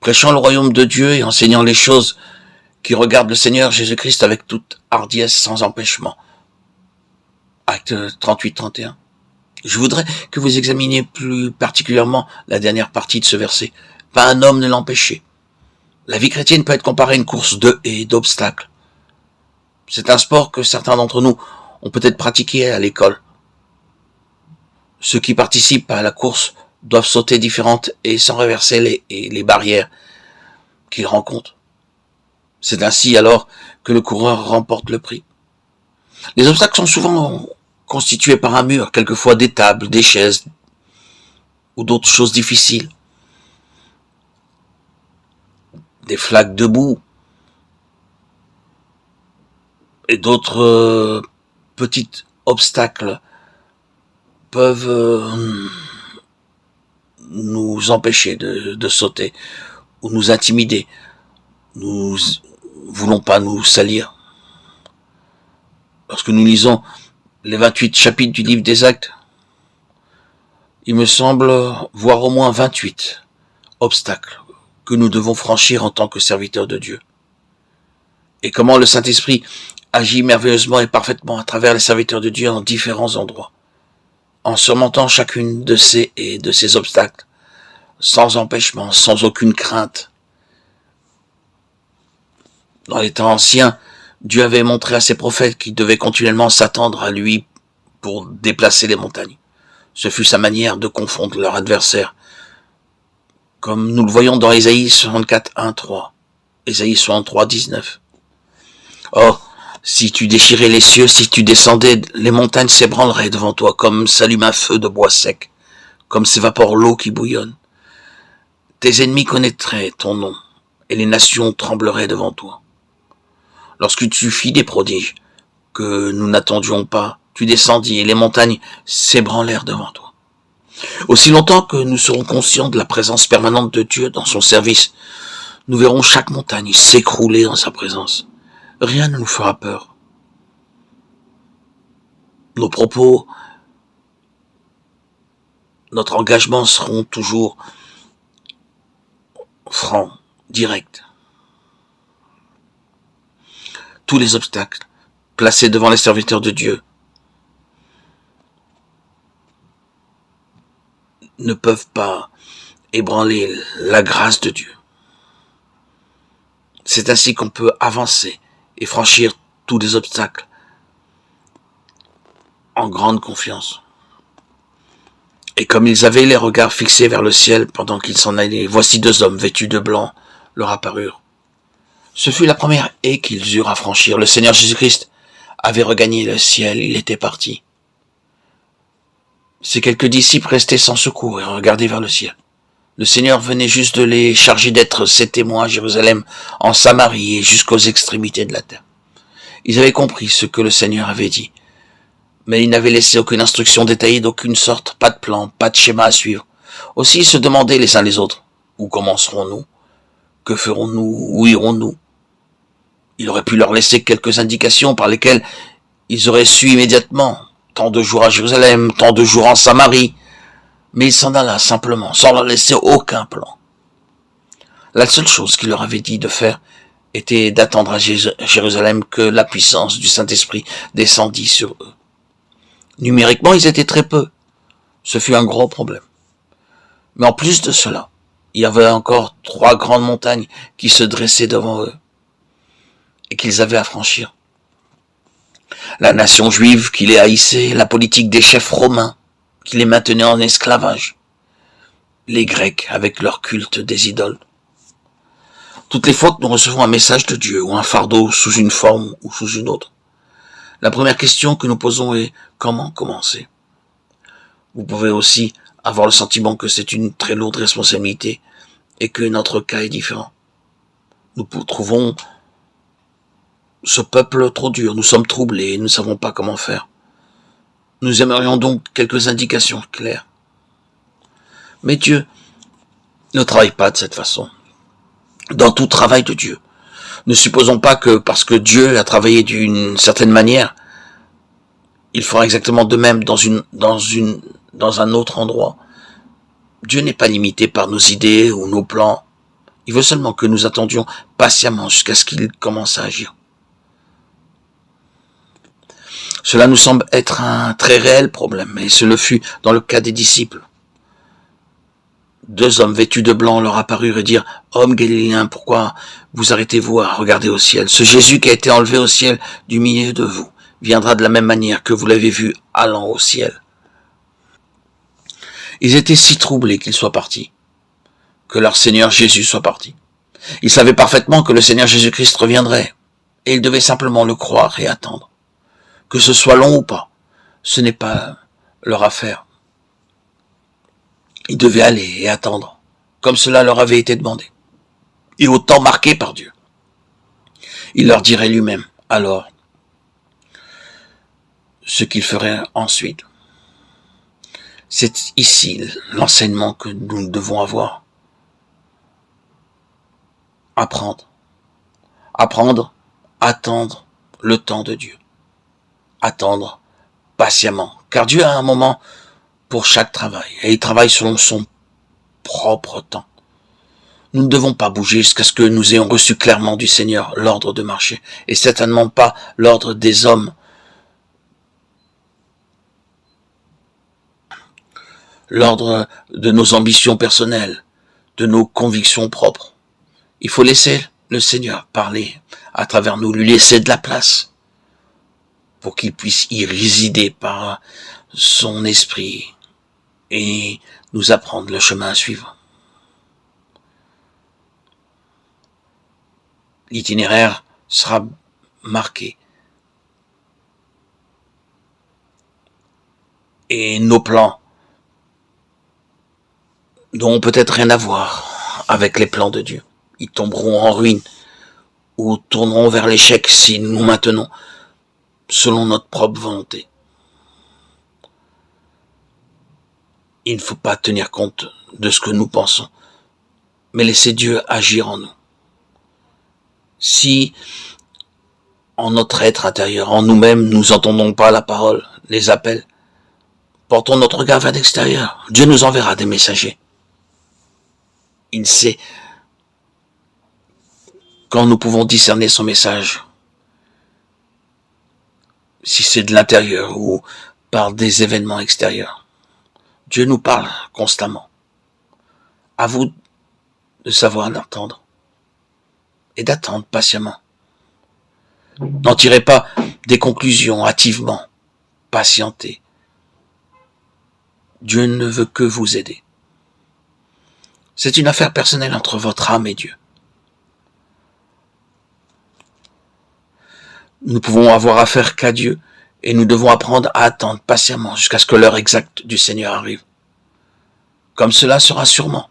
prêchant le royaume de Dieu et enseignant les choses qui regardent le Seigneur Jésus-Christ avec toute hardiesse sans empêchement. Acte 38-31. Je voudrais que vous examiniez plus particulièrement la dernière partie de ce verset. Pas un homme ne l'empêchait. La vie chrétienne peut être comparée à une course de haies, d'obstacles. C'est un sport que certains d'entre nous ont peut-être pratiqué à l'école. Ceux qui participent à la course doivent sauter différentes et sans renverser les barrières qu'ils rencontrent. C'est ainsi alors que le coureur remporte le prix. Les obstacles sont souvent constitués par un mur, quelquefois des tables, des chaises ou d'autres choses difficiles. Des flaques de boue et d'autres petits obstacles peuvent nous empêcher de sauter ou nous intimider. Nous voulons pas nous salir. Lorsque nous lisons les 28 chapitres du livre des Actes, il me semble voir au moins 28 obstacles que nous devons franchir en tant que serviteurs de Dieu. Et comment le Saint-Esprit agit merveilleusement et parfaitement à travers les serviteurs de Dieu en différents endroits, en surmontant chacune de ces obstacles, sans empêchement, sans aucune crainte. Dans les temps anciens, Dieu avait montré à ses prophètes qu'ils devaient continuellement s'attendre à lui pour déplacer les montagnes. Ce fut sa manière de confondre leur adversaire, comme nous le voyons dans Ésaïe 64, 1, 3, Ésaïe 63, 19. Or, si tu déchirais les cieux, si tu descendais, les montagnes s'ébranleraient devant toi, comme s'allume un feu de bois sec, comme s'évapore l'eau qui bouillonne. Tes ennemis connaîtraient ton nom, et les nations trembleraient devant toi. Lorsque tu fis des prodiges que nous n'attendions pas, tu descendis, et les montagnes s'ébranlèrent devant toi. Aussi longtemps que nous serons conscients de la présence permanente de Dieu dans son service, nous verrons chaque montagne s'écrouler en sa présence. Rien ne nous fera peur. Nos propos, notre engagement seront toujours francs, directs. Tous les obstacles placés devant les serviteurs de Dieu ne peuvent pas ébranler la grâce de Dieu. C'est ainsi qu'on peut avancer et franchir tous les obstacles en grande confiance. Et comme ils avaient les regards fixés vers le ciel pendant qu'ils s'en allaient, voici deux hommes vêtus de blanc leur apparurent. Ce fut la première haie qu'ils eurent à franchir. Le Seigneur Jésus-Christ avait regagné le ciel, il était parti. Ces quelques disciples restaient sans secours et regardaient vers le ciel. Le Seigneur venait juste de les charger d'être ses témoins à Jérusalem, en Samarie et jusqu'aux extrémités de la terre. Ils avaient compris ce que le Seigneur avait dit, mais ils n'avaient laissé aucune instruction détaillée d'aucune sorte, pas de plan, pas de schéma à suivre. Aussi ils se demandaient les uns les autres, où commencerons-nous? Que ferons-nous? Où irons-nous? Il aurait pu leur laisser quelques indications par lesquelles ils auraient su immédiatement, tant de jours à Jérusalem, tant de jours en Samarie, mais il s'en alla simplement, sans leur laisser aucun plan. La seule chose qu'il leur avait dit de faire était d'attendre à Jérusalem que la puissance du Saint-Esprit descendît sur eux. Numériquement, ils étaient très peu. Ce fut un gros problème. Mais en plus de cela, il y avait encore 3 grandes montagnes qui se dressaient devant eux et qu'ils avaient à franchir. La nation juive qui les haïssait, la politique des chefs romains qui les maintenait en esclavage, les Grecs avec leur culte des idoles. Toutes les fois que nous recevons un message de Dieu ou un fardeau sous une forme ou sous une autre, la première question que nous posons est « Comment commencer ?» Vous pouvez aussi avoir le sentiment que c'est une très lourde responsabilité et que notre cas est différent. Nous trouvons ce peuple trop dur, nous sommes troublés et nous ne savons pas comment faire. Nous aimerions donc quelques indications claires. Mais Dieu ne travaille pas de cette façon. Dans tout travail de Dieu, ne supposons pas que parce que Dieu a travaillé d'une certaine manière, il fera exactement de même dans un autre endroit. Dieu n'est pas limité par nos idées ou nos plans. Il veut seulement que nous attendions patiemment jusqu'à ce qu'il commence à agir. Cela nous semble être un très réel problème, et ce le fut dans le cas des disciples. 2 hommes vêtus de blanc leur apparurent et dirent « Hommes galiléens, pourquoi vous arrêtez-vous à regarder au ciel? Ce Jésus qui a été enlevé au ciel du milieu de vous viendra de la même manière que vous l'avez vu allant au ciel. » Ils étaient si troublés qu'ils soient partis, que leur Seigneur Jésus soit parti. Ils savaient parfaitement que le Seigneur Jésus-Christ reviendrait, et ils devaient simplement le croire et attendre. Que ce soit long ou pas, ce n'est pas leur affaire. Ils devaient aller et attendre, comme cela leur avait été demandé, et au temps marqué par Dieu. Il leur dirait lui-même, alors, ce qu'il ferait ensuite. C'est ici l'enseignement que nous devons avoir. Apprendre, attendre le temps de Dieu. Attendre patiemment, car Dieu a un moment pour chaque travail, et il travaille selon son propre temps. Nous ne devons pas bouger jusqu'à ce que nous ayons reçu clairement du Seigneur l'ordre de marcher, et certainement pas l'ordre des hommes, l'ordre de nos ambitions personnelles, de nos convictions propres. Il faut laisser le Seigneur parler à travers nous, lui laisser de la place pour qu'il puisse y résider par son esprit et nous apprendre le chemin à suivre. L'itinéraire sera marqué et nos plans n'auront peut-être rien à voir avec les plans de Dieu. Ils tomberont en ruine ou tourneront vers l'échec si nous maintenons selon notre propre volonté. Il ne faut pas tenir compte de ce que nous pensons, mais laisser Dieu agir en nous. Si, en notre être intérieur, en nous-mêmes, nous n'entendons pas la parole, les appels, portons notre regard vers l'extérieur. Dieu nous enverra des messagers. Il sait quand nous pouvons discerner son message, si c'est de l'intérieur ou par des événements extérieurs. Dieu nous parle constamment. À vous de savoir l'entendre et d'attendre patiemment. N'en tirez pas des conclusions hâtivement. Patientez. Dieu ne veut que vous aider. C'est une affaire personnelle entre votre âme et Dieu. Nous pouvons avoir affaire qu'à Dieu et nous devons apprendre à attendre patiemment jusqu'à ce que l'heure exacte du Seigneur arrive. Comme cela sera sûrement.